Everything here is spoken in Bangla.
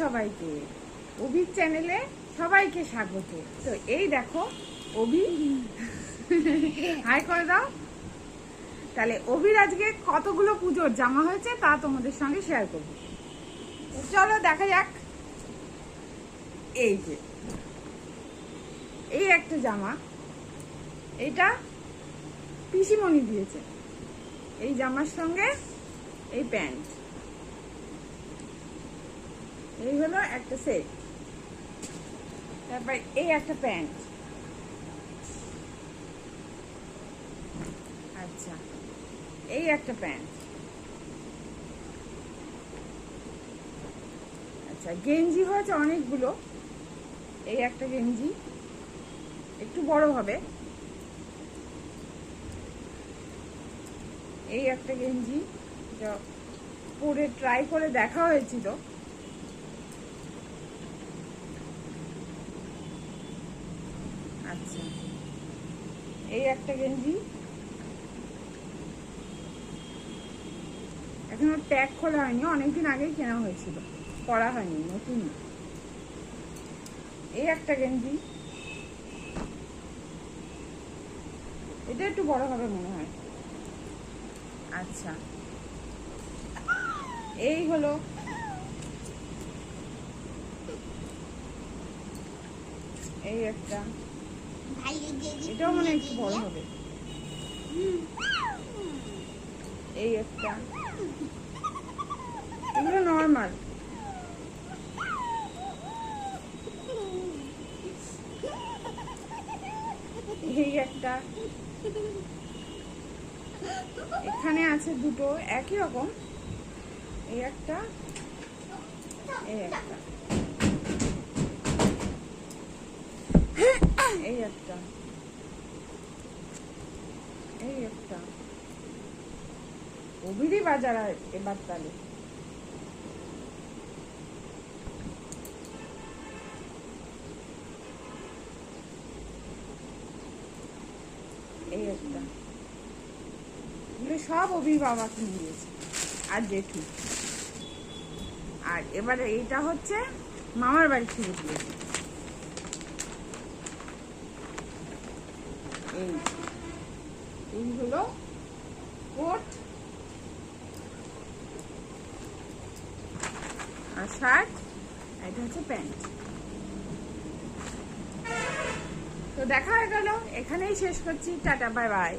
সবাইকে, অভির চ্যানেলে সবাইকে স্বাগত। তো এই দেখো অভি, হাই করে দাও। তাহলে অভির আজকে কতগুলো পুজোর জামা হয়েছে তা তোমাদের সঙ্গে শেয়ার করবো। চলো দেখা যাক। এই যে এই একটা জামা, এইটা পিসিমণি দিয়েছে। এই জামার সঙ্গে এই প্যান্ট, এই হলো একটা সেট। তারপর এই একটা প্যান্ট, আচ্ছা এই একটা প্যান্ট, আচ্ছা গেঞ্জি হয়েছে অনেকগুলো। এই একটা গেঞ্জি একটু বড় হবে, এই একটা গেঞ্জি পরে ট্রাই করে দেখা হয়েছিল। আচ্ছা এই একটা গেঞ্জি এখনো ট্যাগ খোলা হয়নি, অনেকদিন আগেই কেনা হয়েছিল, পরা হয়নি, নতুন। এই একটা গেঞ্জি, এটা একটু বড় হবে মনে হয়। আচ্ছা এই হলো এই একটা, এটাও মনে একটু বড় হবে। এই একটা, এগুলো নর্মাল। এই একটা, এখানে আছে দুটো একই রকম। এই একটা, এই একটা, এই একটা, এই একটা। অভিরই বাজার এবার তাহলে। এই একটা, এগুলো সব অভির বাবা কিনে দিয়েছে আর জেঠু। আর এবারে এইটা হচ্ছে মামার বাড়ি থেকে দিয়েছে। এই হলো কোট আর শার্ট, এটা হচ্ছে প্যান্ট। তো দেখা হয়ে গেল, এখানেই শেষ করছি। Tata, bye bye.